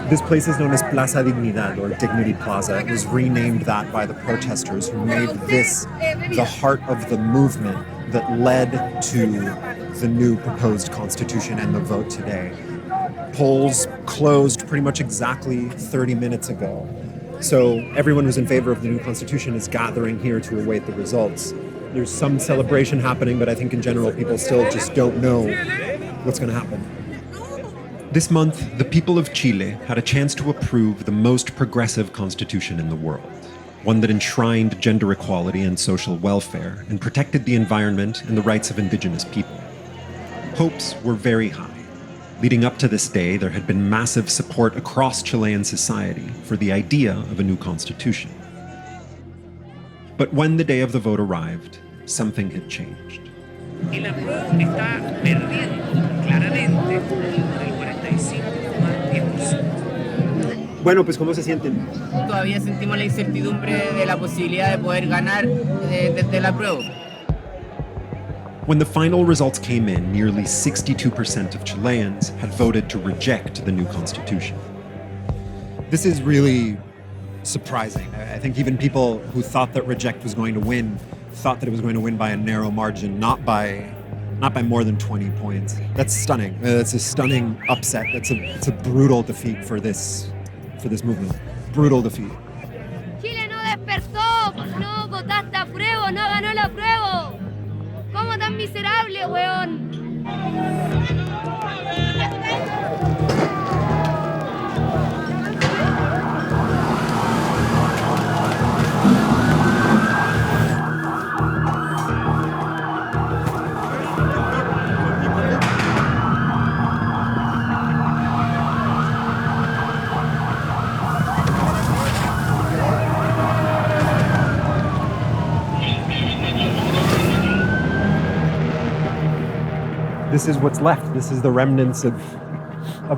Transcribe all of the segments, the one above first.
This place is known as Plaza Dignidad, or Dignity Plaza. It was renamed that by the protesters who made this the heart of the movement that led to the new proposed constitution and the vote today. Polls closed pretty much exactly 30 minutes ago. So everyone who's in favor of the new constitution is gathering here to await the results. There's some celebration happening, but I think in general people still just don't know what's going to happen. This month, the people of Chile had a chance to approve the most progressive constitution in the world, one that enshrined gender equality and social welfare and protected the environment and the rights of indigenous people. Hopes were very high. Leading up to this day, there had been massive support across Chilean society for the idea of a new constitution. But when the day of the vote arrived, something had changed. El apruebo está perdiendo claramente por el 45,10%. Bueno, pues ¿cómo se sienten? Todavía sentimos la incertidumbre de la posibilidad de poder ganar desde el apruebo. When the final results came in, nearly 62% of Chileans had voted to reject the new constitution. This is really surprising. I think even people who thought that reject was going to win thought that it was going to win by a narrow margin, not by more than 20 points. That's stunning. That's a stunning upset. It's a brutal defeat for this movement. Brutal defeat. Chile no despertó, no votaste a prueba, no ganó la prueba. ¿Cómo tan miserable, weón? This is what's left. This is the remnants of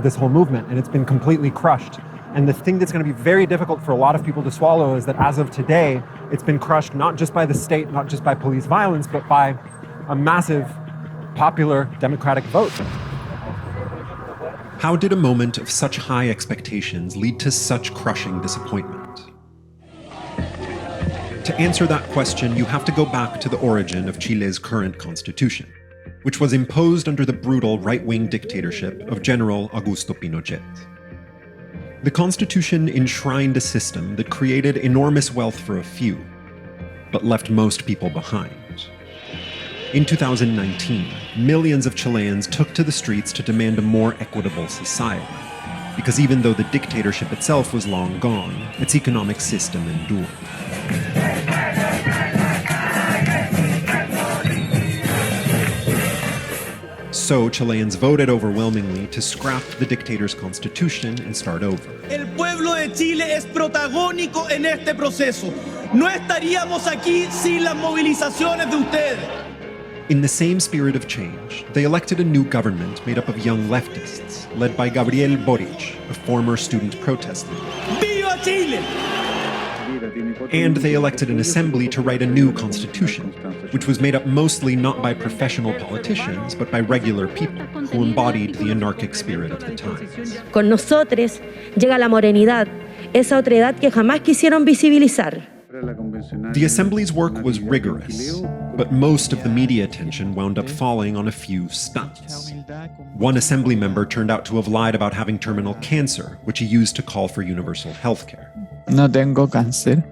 this whole movement, and it's been completely crushed. And the thing that's going to be very difficult for a lot of people to swallow is that as of today, it's been crushed not just by the state, not just by police violence, but by a massive popular democratic vote. How did a moment of such high expectations lead to such crushing disappointment? To answer that question, you have to go back to the origin of Chile's current constitution, which was imposed under the brutal right-wing dictatorship of General Augusto Pinochet. The Constitution enshrined a system that created enormous wealth for a few, but left most people behind. In 2019, millions of Chileans took to the streets to demand a more equitable society, because even though the dictatorship itself was long gone, its economic system endured. So Chileans voted overwhelmingly to scrap the dictator's constitution and start over. El pueblo de Chile es protagónico en este proceso. No estaríamos aquí sin las movilizaciones de ustedes. In the same spirit of change, they elected a new government made up of young leftists, led by Gabriel Boric, a former student protest leader. ¡Viva Chile! And they elected an assembly to write a new constitution, which was made up mostly not by professional politicians, but by regular people who embodied the anarchic spirit of the times. Con nosotros llega la morenidad, esa otredad que jamás quisieron visibilizar. The assembly's work was rigorous, but most of the media attention wound up falling on a few stunts. One assembly member turned out to have lied about having terminal cancer, which he used to call for universal health care. No tengo cáncer.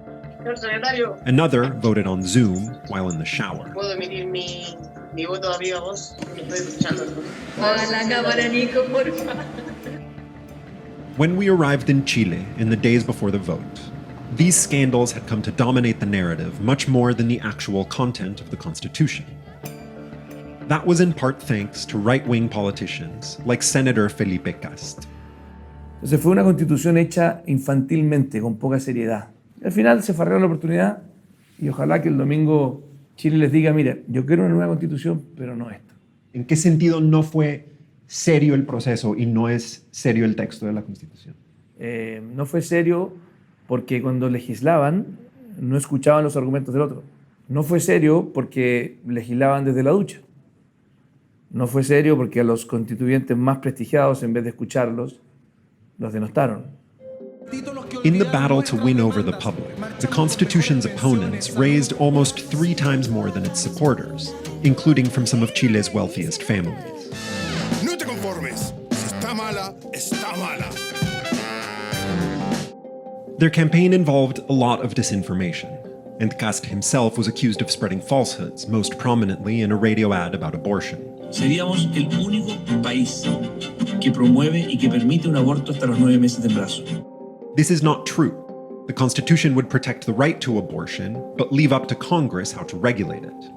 Another voted on Zoom while in the shower. ¿Puedo emitir mi voto a viva voz? Estoy escuchando. Haga la cámara, Nico, por favor. When we arrived in Chile in the days before the vote, these scandals had come to dominate the narrative much more than the actual content of the Constitution. That was in part thanks to right-wing politicians like Senator Felipe Cast. Entonces fue una constitución hecha infantilmente, con poca seriedad. Al final se farreó la oportunidad y ojalá que el domingo Chile les diga, mira, yo quiero una nueva constitución, pero no esta. ¿En qué sentido no fue serio el proceso y no es serio el texto de la Constitución? No fue serio porque cuando legislaban no escuchaban los argumentos del otro. No fue serio porque legislaban desde la ducha. No fue serio porque a los constituyentes más prestigiados, en vez de escucharlos, los denostaron. In the battle to win over the public, the Constitution's opponents raised almost 3 times more than its supporters, including from some of Chile's wealthiest families. No te conformes. Si está mala, está mala. Their campaign involved a lot of disinformation, and Cast himself was accused of spreading falsehoods, most prominently in a radio ad about abortion. Seríamos el único país que promueve y que permite un aborto hasta los 9 meses de embarazo. This is not true. The Constitution would protect the right to abortion, but leave up to Congress how to regulate it.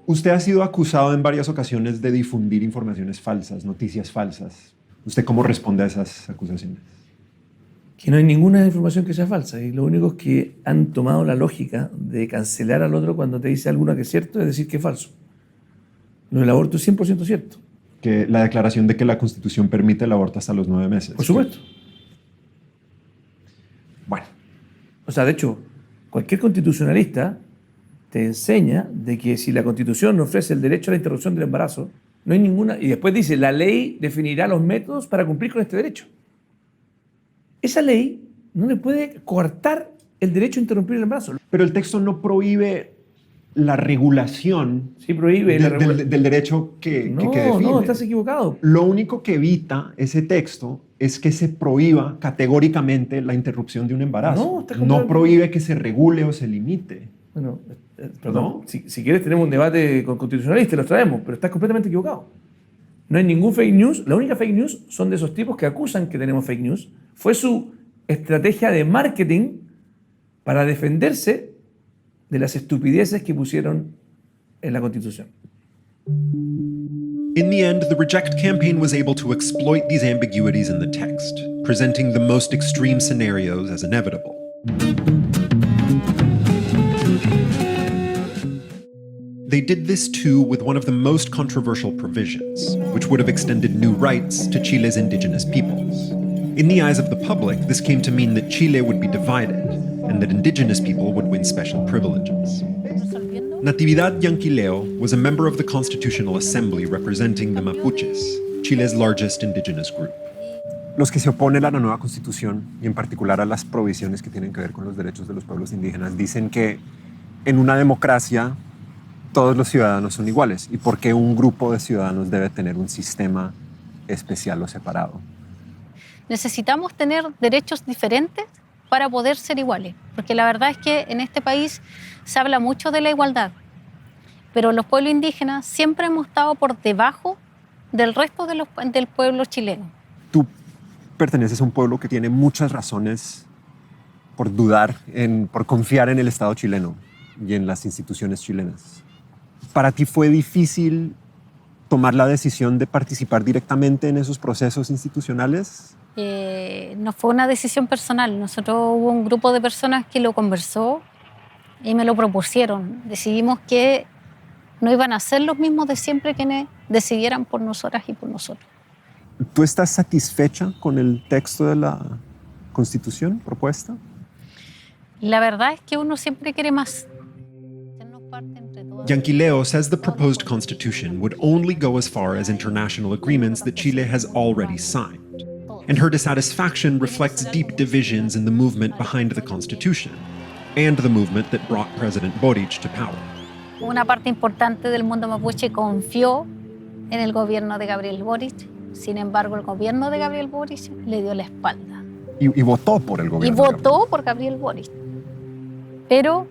Usted ha sido acusado en varias ocasiones de difundir informaciones falsas, noticias falsas. ¿Usted cómo responde a esas acusaciones? Que no hay ninguna información que sea falsa, y lo único es que han tomado la lógica de cancelar al otro cuando te dice alguna que es cierto, es decir que es falso. Lo del aborto es 100% cierto. Que la declaración de que la Constitución permite el aborto hasta los 9 meses. Por supuesto. Bueno. O sea, de hecho, cualquier constitucionalista te enseña de que si la Constitución no ofrece el derecho a la interrupción del embarazo, no hay ninguna... Y después dice, la ley definirá los métodos para cumplir con este derecho. Esa ley no le puede coartar el derecho a interrumpir el embarazo. Pero el texto no prohíbe la regulación sí, prohíbe del derecho que define. No, estás equivocado. Lo único que evita ese texto es que se prohíba categóricamente la interrupción de un embarazo. No prohíbe que se regule o se limite. Bueno, perdón. ¿No? Si quieres tenemos un debate con constitucionalistas y los traemos, pero estás completamente equivocado. No hay ningún fake news. La única fake news son de esos tipos que acusan que tenemos fake news. Fue su estrategia de marketing para defenderse de las estupideces que pusieron en la Constitución. In the end, the Reject campaign was able to exploit these ambiguities in the text, presenting the most extreme scenarios as inevitable. They did this too with one of the most controversial provisions, which would have extended new rights to Chile's indigenous peoples. In the eyes of the public, this came to mean that Chile would be divided, and that indigenous people would win special privileges. Natividad Yanquileo was a member of the Constitutional Assembly representing the Mapuches, Chile's largest indigenous group. Los que se oponen a la nueva Constitución, y en particular a las provisiones que tienen que ver con los derechos de los pueblos indígenas, dicen que en una democracia todos los ciudadanos son iguales, y por qué un grupo de ciudadanos debe tener un sistema especial o separado. Necesitamos tener derechos diferentes para poder ser iguales, porque la verdad es que en este país se habla mucho de la igualdad, pero los pueblos indígenas siempre hemos estado por debajo del resto del pueblo chileno. Tú perteneces a un pueblo que tiene muchas razones por dudar, por confiar en el Estado chileno y en las instituciones chilenas. ¿Para ti fue difícil tomar la decisión de participar directamente en esos procesos institucionales? No fue una decisión personal. Hubo un grupo de personas que lo conversó y me lo propusieron. Decidimos que no iban a ser los mismos de siempre quienes decidieran por nosotras y por nosotros. ¿Tú estás satisfecha con el texto de la Constitución propuesta? La verdad es que uno siempre quiere más. Yanquileo says the proposed constitution would only go as far as international agreements that Chile has already signed. And her dissatisfaction reflects deep divisions in the movement behind the constitution and the movement that brought President Boric to power. Una parte importante del mundo mapuche confió en el gobierno de Gabriel Boric. Sin embargo, el gobierno de Gabriel Boric le dio la espalda. Y votó por el gobierno. Y votó por Gabriel Boric. Pero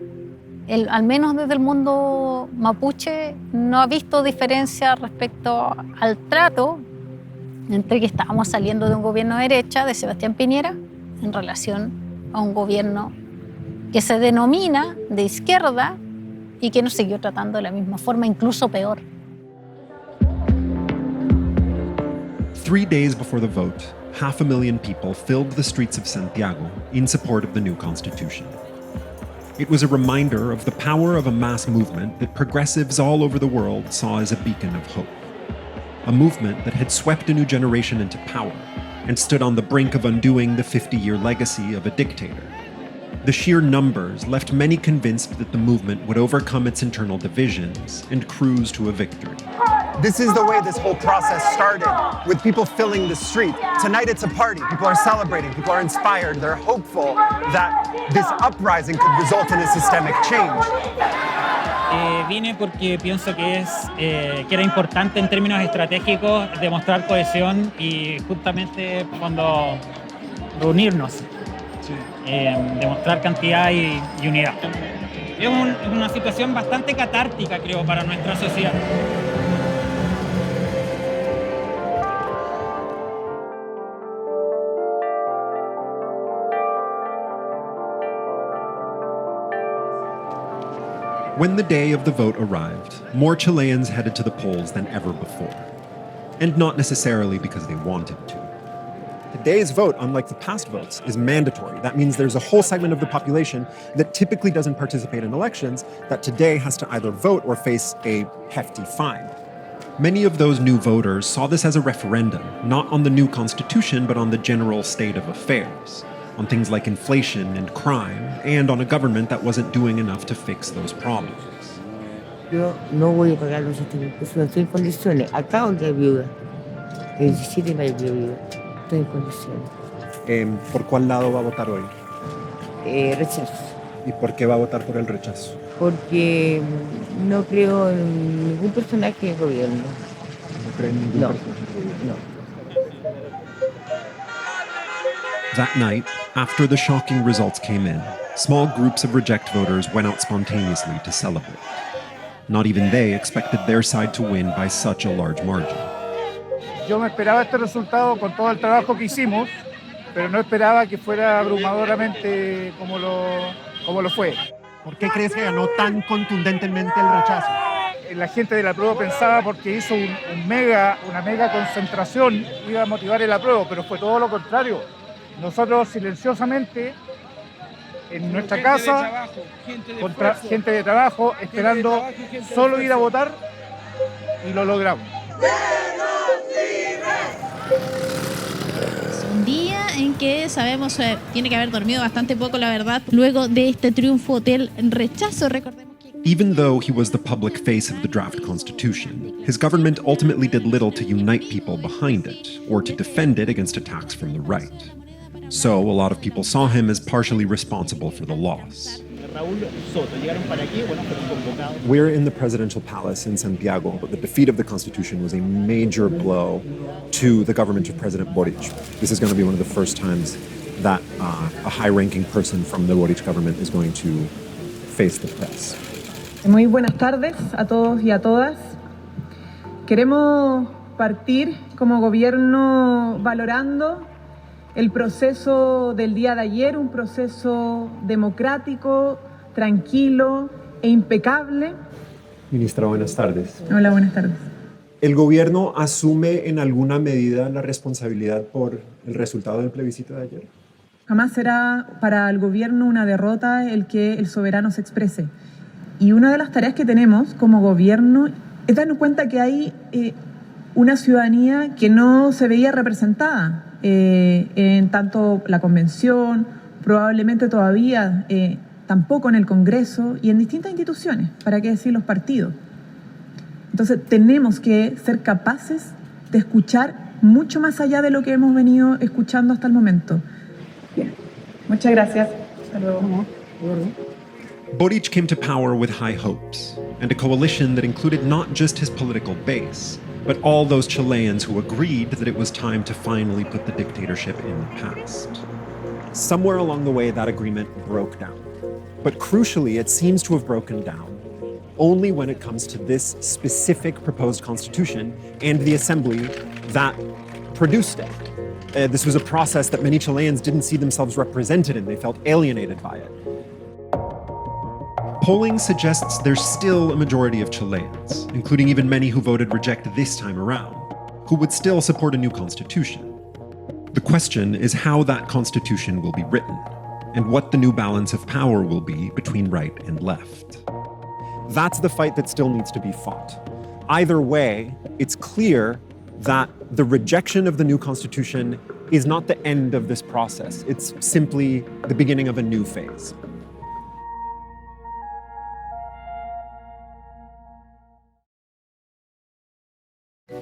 al menos desde el mundo mapuche no ha visto diferencia respecto al trato entre que estábamos saliendo de un gobierno de derecha, de Sebastián Piñera, en relación a un gobierno que se denomina de izquierda y que nos siguió tratando de la misma forma, incluso peor. 3 days before the vote, 500,000 people filled the streets of Santiago in support of the new constitution. It was a reminder of the power of a mass movement that progressives all over the world saw as a beacon of hope. A movement that had swept a new generation into power and stood on the brink of undoing the 50-year legacy of a dictator. The sheer numbers left many convinced that the movement would overcome its internal divisions and cruise to a victory. This is the way this whole process started, with people filling the street. Tonight it's a party. People are celebrating. People are inspired. They're hopeful that this uprising could result in a systemic change. Vine porque pienso que era importante en términos estratégicos demostrar cohesión y justamente cuando reunirnos, demostrar cantidad y unidad. Es una situación bastante catártica, creo, para nuestra sociedad. When the day of the vote arrived, more Chileans headed to the polls than ever before. And not necessarily because they wanted to. Today's vote, unlike the past votes, is mandatory. That means there's a whole segment of the population that typically doesn't participate in elections that today has to either vote or face a hefty fine. Many of those new voters saw this as a referendum, not on the new constitution, but on the general state of affairs, on things like inflation and crime, and on a government that wasn't doing enough to fix those problems. Yo no voy a pagar los 7.000 pesos, no estoy en condiciones. Acabo de viuda. El 17 de mayo de viuda. Estoy en condiciones. ¿Por cuál lado va a votar hoy? Rechazo. ¿Y por qué va a votar por el rechazo? Porque no creo en ningún personaje del gobierno. ¿No cree en ningún personaje del gobierno? No. That night, after the shocking results came in, small groups of reject voters went out spontaneously to celebrate. Not even they expected their side to win by such a large margin. Yo me esperaba este resultado con todo el trabajo que hicimos, pero no esperaba que fuera abrumadoramente como lo fue. ¿Por qué crees que ganó tan contundentemente el rechazo? La gente del apruebo pensaba porque hizo una mega concentración iba a motivar el apruebo, pero fue todo lo contrario. Nosotros silenciosamente en nuestra casa, contra gente de trabajo, esperando solo ir a votar y lo logramos. Un día en que sabemos tiene que haber dormido bastante poco, la verdad, luego de este triunfo del rechazo. Recordemos que Even though he was the public face of the draft constitution, his government ultimately did little to unite people behind it or to defend it against attacks from the right. So a lot of people saw him as partially responsible for the loss. We're in the presidential palace in Santiago, but the defeat of the Constitution was a major blow to the government of President Boric. This is going to be one of the first times that a high-ranking person from the Boric government is going to face the press. Muy buenas tardes a todos y a todas. Queremos partir como gobierno valorando el proceso del día de ayer, un proceso democrático, tranquilo e impecable. Ministra, buenas tardes. Hola, buenas tardes. ¿El gobierno asume en alguna medida la responsabilidad por el resultado del plebiscito de ayer? Jamás será para el gobierno una derrota el que el soberano se exprese. Y una de las tareas que tenemos como gobierno es darnos cuenta que hay una ciudadanía que no se veía representada en tanto la convención, probablemente todavía tampoco en el Congreso y en distintas instituciones, para qué decir los partidos. Entonces tenemos que ser capaces de escuchar mucho más allá de lo que hemos venido escuchando hasta el momento. Bien, muchas gracias. Hasta luego. Boric came to power with high hopes, and a coalition that included not just his political base, but all those Chileans who agreed that it was time to finally put the dictatorship in the past. Somewhere along the way, that agreement broke down. But crucially, it seems to have broken down only when it comes to this specific proposed constitution and the assembly that produced it. This was a process that many Chileans didn't see themselves represented in. They felt alienated by it. Polling suggests there's still a majority of Chileans, including even many who voted reject this time around, who would still support a new constitution. The question is how that constitution will be written, and what the new balance of power will be between right and left. That's the fight that still needs to be fought. Either way, it's clear that the rejection of the new constitution is not the end of this process. It's simply the beginning of a new phase.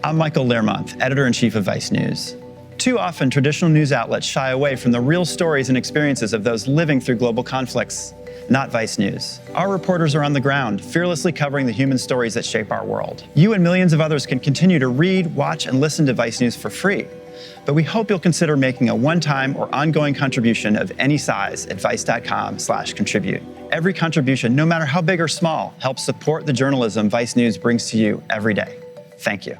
I'm Michael Learmonth, editor-in-chief of Vice News. Too often, traditional news outlets shy away from the real stories and experiences of those living through global conflicts. Not Vice News. Our reporters are on the ground, fearlessly covering the human stories that shape our world. You and millions of others can continue to read, watch, and listen to Vice News for free. But we hope you'll consider making a one-time or ongoing contribution of any size at vice.com/contribute. Every contribution, no matter how big or small, helps support the journalism Vice News brings to you every day. Thank you.